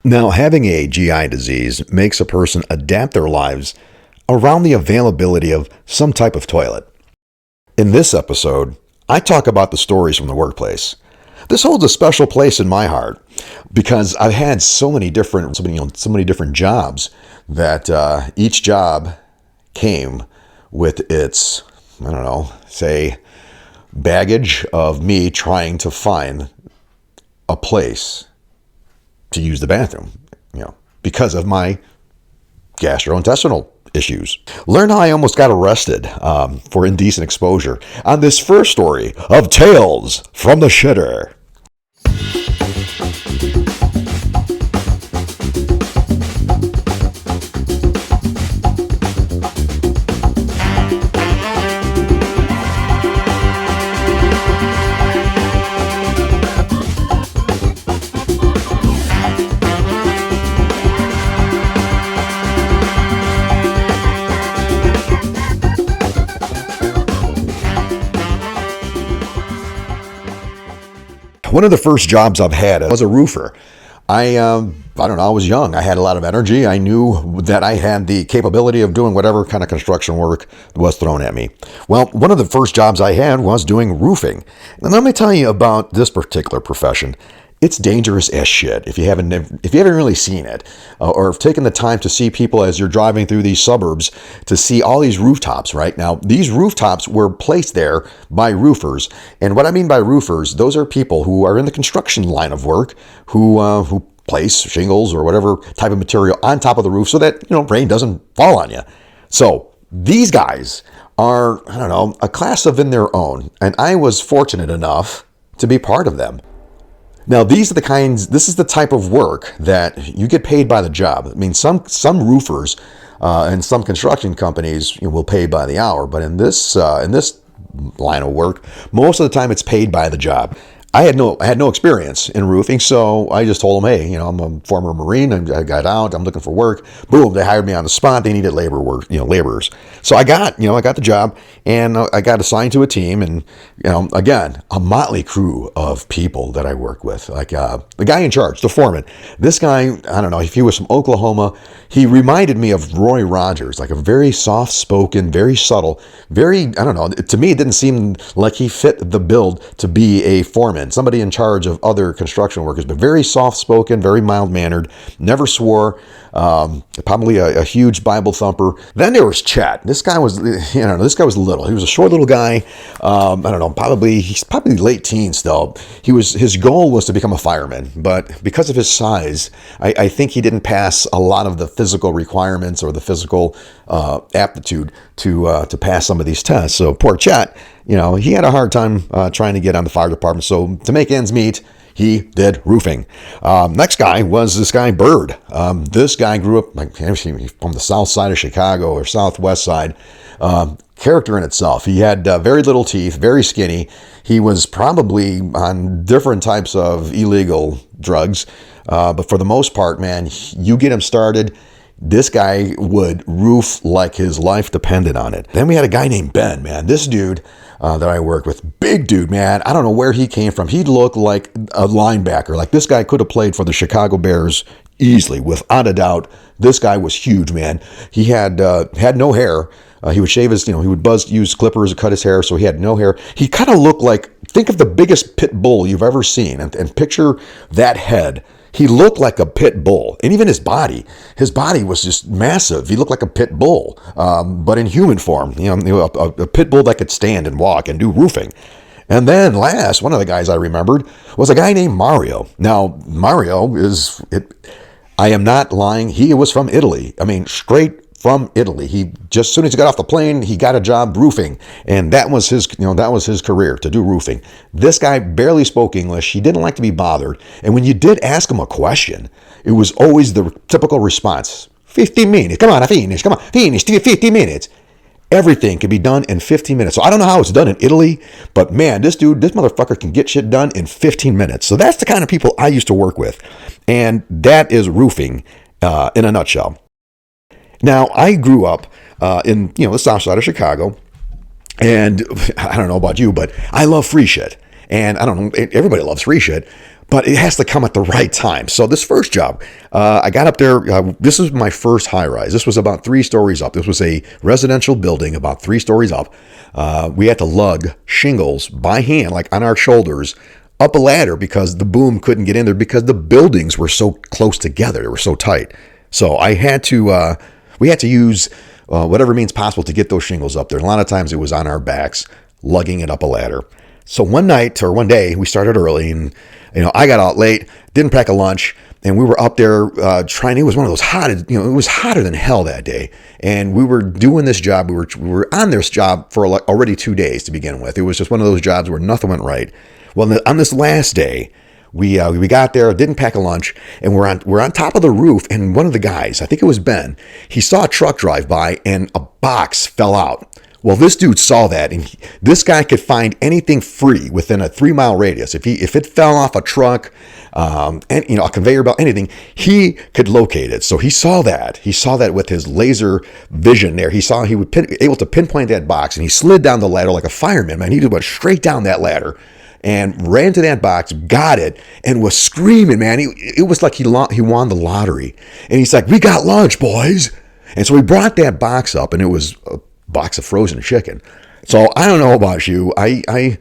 Now, having a GI disease makes a person adapt their lives around the availability of some type of toilet. In this episode, I talk about the stories from the workplace. This holds a special place in my heart because I've had so many different jobs that each job came with its, say, baggage of me trying to find a place to use the bathroom, because of my gastrointestinal issues. Learn how I almost got arrested for indecent exposure on this first story of Tales from the Shitter. One of the first jobs I've had was a roofer. I was young. I had a lot of energy. I knew that I had the capability of doing whatever kind of construction work was thrown at me. Well, one of the first jobs I had was doing roofing. And let me tell you about this particular profession. It's dangerous as shit if you haven't really seen it or have taken the time to see people as you're driving through these suburbs to see all these rooftops. Right now, these rooftops were placed there by roofers, and what I mean by roofers, those are people who are in the construction line of work who place shingles or whatever type of material on top of the roof so that rain doesn't fall on you. So these guys are a class of in their own, and I was fortunate enough to be part of them. Now, this is the type of work that you get paid by the job. I mean, some roofers and some construction companies will pay by the hour, but in this line of work, most of the time it's paid by the job. I had no experience in roofing, so I just told them, hey, I'm a former Marine. I got out. I'm looking for work. Boom, they hired me on the spot. They needed laborers. So I got the job, and I got assigned to a team, and again, a motley crew of people that I work with. Like the guy in charge, the foreman. This guy, I don't know if he was from Oklahoma. He reminded me of Roy Rogers, like a very soft-spoken, very subtle, to me, it didn't seem like he fit the build to be a foreman, somebody in charge of other construction workers, but very soft-spoken, very mild-mannered, never swore, probably a huge Bible thumper. Then there was Chet. This guy was little. He was a short little guy. He's probably late teens still. His goal was to become a fireman, but because of his size, I think he didn't pass a lot of the physical requirements or the physical aptitude to pass some of these tests. So poor Chet, he had a hard time trying to get on the fire department. So to make ends meet, he did roofing. Next guy was this guy, Bird. This guy grew up from the south side of Chicago or southwest side. Character in itself. He had very little teeth, very skinny. He was probably on different types of illegal drugs. But for the most part, man, you get him started, this guy would roof like his life depended on it. Then we had a guy named Ben, man. This dude that I worked with, big dude, man. I don't know where he came from. He looked like a linebacker. Like this guy could have played for the Chicago Bears easily, without a doubt. This guy was huge, man. He had no hair. He would shave he would use clippers to cut his hair, so he had no hair. He kind of looked like, think of the biggest pit bull you've ever seen, and picture that head. He looked like a pit bull, and even his body was just massive. He looked like a pit bull, but in human form. A pit bull that could stand and walk and do roofing. And then last, one of the guys I remembered was a guy named Mario. Now, Mario I am not lying. He was from Italy. I mean, straight from Italy. He just, as soon as he got off the plane, he got a job roofing, and that was his career, to do roofing. This guy barely spoke English. He didn't like to be bothered, and when you did ask him a question, it was always the typical response: 15 minutes. Come on, finish. 15 minutes. Everything can be done in 15 minutes. So I don't know how it's done in Italy, but man, this motherfucker can get shit done in 15 minutes. So that's the kind of people I used to work with, and that is roofing in a nutshell. Now, I grew up in the south side of Chicago, and I don't know about you, but I love free shit. And I don't know, everybody loves free shit. but it has to come at the right time. So this first job, I got up there. This was my first high rise. This was about 3 stories up. This was a residential building about 3 stories up. We had to lug shingles by hand, like on our shoulders, up a ladder because the boom couldn't get in there because the buildings were so close together. They were so tight. So we had to use whatever means possible to get those shingles up there. And a lot of times it was on our backs, lugging it up a ladder. So one day we started early, and I got out late, didn't pack a lunch, and we were up there trying. It was one of those it was hotter than hell that day, and we were doing this job. We were on this job for already 2 days to begin with. It was just one of those jobs where nothing went right. Well, on this last day, we got there, didn't pack a lunch, and we're on top of the roof, and one of the guys, I think it was Ben, he saw a truck drive by, and a box fell out. Well, this dude saw that, and this guy could find anything free within a 3-mile radius. If it fell off a truck, and a conveyor belt, anything, he could locate it. So he saw that. He saw that with his laser vision there. He would able to pinpoint that box, and he slid down the ladder like a fireman. Man, he just went straight down that ladder and ran to that box, got it, and was screaming. Man, it was like he won the lottery. And he's like, "We got lunch, boys!" And so we brought that box up, and it was a box of frozen chicken. So I don't know about you. I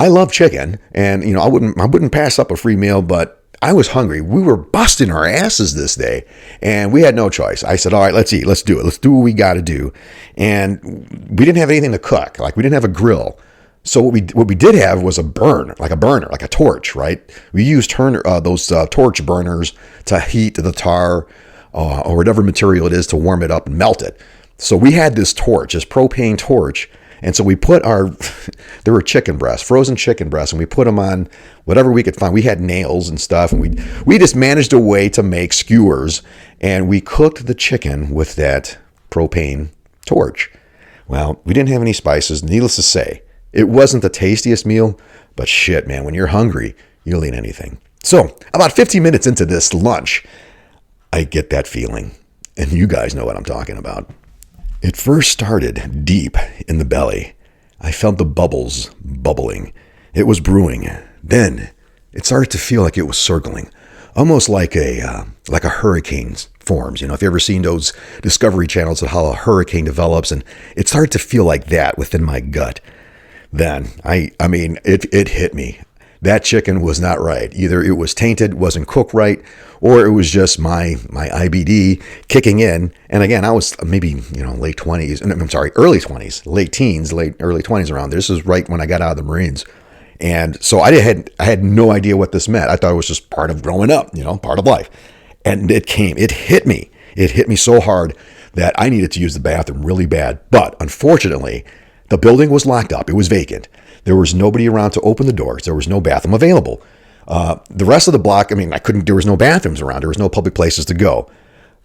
love chicken, and I wouldn't pass up a free meal, but I was hungry. We were busting our asses this day, and we had no choice. I said, "All right, let's eat. Let's do it. Let's do what we got to do." And we didn't have anything to cook. Like, we didn't have a grill. So what we did have was a burner, like a torch, right? We used those torch burners to heat the tar or whatever material it is to warm it up and melt it. So we had this propane torch, and so we put there were chicken breasts, frozen chicken breasts, and we put them on whatever we could find. We had nails and stuff, and we just managed a way to make skewers, and we cooked the chicken with that propane torch. Well, we didn't have any spices, needless to say. It wasn't the tastiest meal, but shit, man, when you're hungry, you'll eat anything. So about 15 minutes into this lunch, I get that feeling, and you guys know what I'm talking about. It first started deep in the belly. I felt the bubbles bubbling. It was brewing. Then it started to feel like it was circling, almost like a hurricane forms. If you've ever seen those Discovery Channels of how a hurricane develops, and it started to feel like that within my gut. Then it hit me. That chicken was not right. Either it was tainted, wasn't cooked right, or it was just my IBD kicking in. And again, I was maybe, late 20s, I'm sorry, early 20s, late teens, early 20s around there. This is right when I got out of the Marines. And so I had no idea what this meant. I thought it was just part of growing up, part of life. And it hit me. It hit me so hard that I needed to use the bathroom really bad. But unfortunately, the building was locked up. It was vacant. There was nobody around to open the doors. There was no bathroom available. The rest of the block, there was no bathrooms around. There was no public places to go.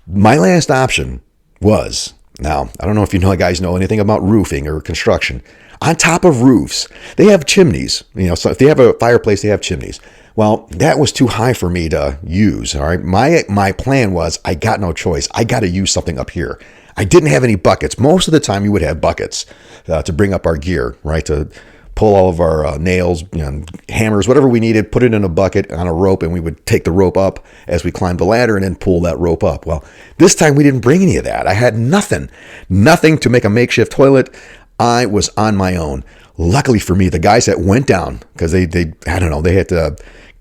My last option was, now, I don't know if guys know anything about roofing or construction. On top of roofs, they have chimneys. So if they have a fireplace, they have chimneys. Well, that was too high for me to use. All right. My plan was, I got no choice. I got to use something up here. I didn't have any buckets. Most of the time, you would have buckets to bring up our gear, right? To pull all of our nails, hammers, whatever we needed, put it in a bucket on a rope, and we would take the rope up as we climbed the ladder and then pull that rope up. Well, this time we didn't bring any of that. I had nothing to make a makeshift toilet. I was on my own. Luckily for me, the guys that went down, because they had to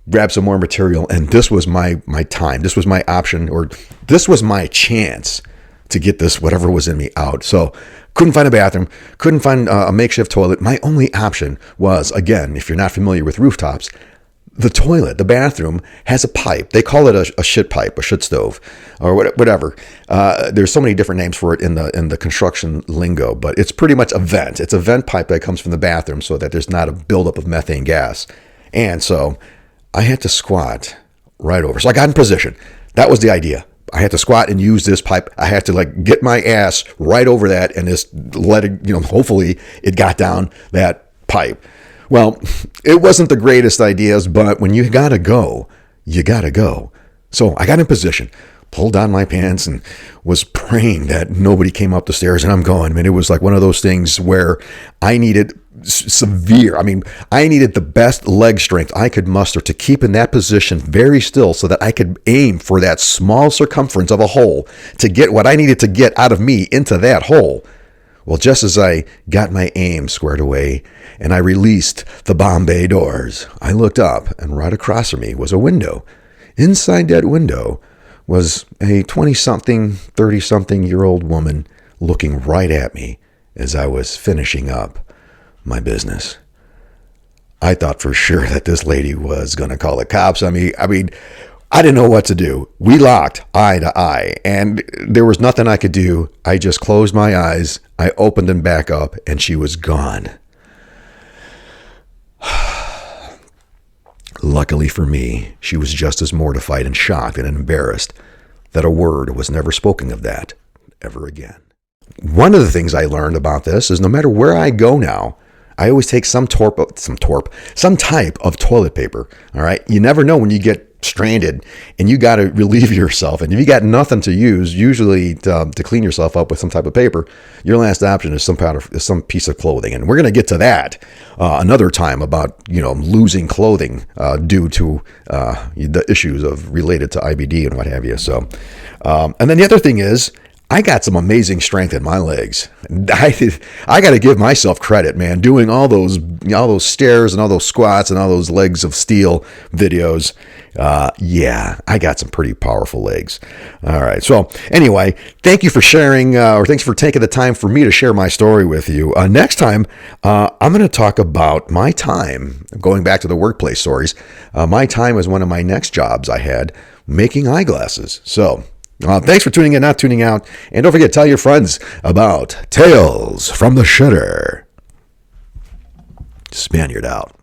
grab some more material, and this was my time. This was my option, or this was my chance to get this, whatever was in me, out. So couldn't find a bathroom, couldn't find a makeshift toilet. My only option was, again, if you're not familiar with rooftops, the toilet, the bathroom has a pipe. They call it a shit pipe, a shit stove, or whatever. There's so many different names for it in the construction lingo, but it's pretty much a vent. It's a vent pipe that comes from the bathroom so that there's not a buildup of methane gas. And so I had to squat right over. So I got in position. That was the idea. I had to squat and use this pipe. I had to get my ass right over that and just let it, hopefully it got down that pipe. Well, it wasn't the greatest ideas, but when you gotta go, you gotta go. So I got in position, pulled down my pants, and was praying that nobody came up the stairs, and I'm going. It was like one of those things where I needed severe. I mean, I needed the best leg strength I could muster to keep in that position very still so that I could aim for that small circumference of a hole to get what I needed to get out of me into that hole. Well, just as I got my aim squared away and I released the Bombay doors, I looked up, and right across from me was a window. Inside that window was a 20-something, 30-something-year-old woman looking right at me as I was finishing up my business. I thought for sure that this lady was going to call the cops on me. I mean, I didn't know what to do. We locked eye to eye, and there was nothing I could do. I just closed my eyes, I opened them back up, and she was gone. Luckily for me, she was just as mortified and shocked and embarrassed that a word was never spoken of that ever again. One of the things I learned about this is no matter where I go now, I always take some type of toilet paper. All right. You never know when you get stranded and you got to relieve yourself. And if you got nothing to use, usually to clean yourself up with some type of paper, your last option is some piece of clothing. And we're going to get to that another time about, losing clothing due to the issues related to IBD and what have you. So, and then the other thing is, I got some amazing strength in my legs. I got to give myself credit, man. Doing all those stairs and all those squats and all those legs of steel videos. I got some pretty powerful legs. All right. So anyway, thank you for sharing, or thanks for taking the time for me to share my story with you. Next time, I'm going to talk about my time, going back to the workplace stories. My time was one of my next jobs I had making eyeglasses. So, thanks for tuning in, not tuning out. And don't forget, tell your friends about Tales from the Shitter. Spaniard out.